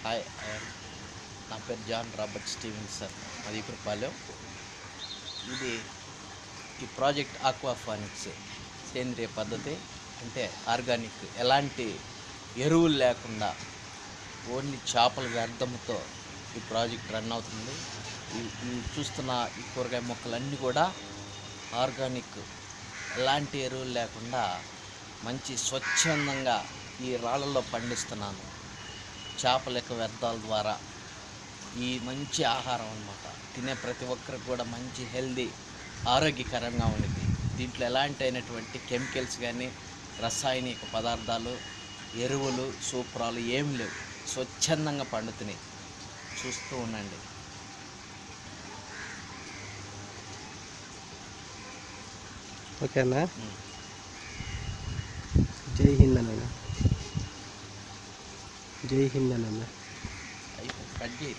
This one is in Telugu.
హాయ్, నా పేరు జాన్ రాబర్ట్ స్టీవెన్సన్, మదీపురపాలెం. ఇది ఈ ప్రాజెక్ట్ ఆక్వాఫానిక్స్ సేంద్రియ పద్ధతి, అంటే ఆర్గానిక్, ఎలాంటి ఎరువులు లేకుండా ఓన్లీ చేపల వ్యర్థంతో ఈ ప్రాజెక్ట్ రన్ అవుతుంది. ఈ చూస్తున్న ఈ కూరగాయ మొక్కలన్నీ కూడా ఆర్గానిక్, ఎలాంటి ఎరువులు లేకుండా మంచి స్వచ్ఛందంగా ఈ రాళ్ళల్లో పండిస్తున్నాను. చేపల యొక్క వ్యర్థాల ద్వారా ఈ మంచి ఆహారం అన్నమాట. తినే ప్రతి ఒక్కరికి కూడా మంచి హెల్దీ, ఆరోగ్యకరంగా ఉన్నది. దీంట్లో ఎలాంటి అయినటువంటి కెమికల్స్ కానీ, రసాయనిక పదార్థాలు, ఎరువులు, సూప్రాలు ఏమి లేవు. స్వచ్ఛందంగా పండుతున్నాయి. చూస్తూ ఉండండి. ఓకేనా? జై హింద్ అన్న. జై హింద్ అన్న. అయిపోయి కట్ చేయి.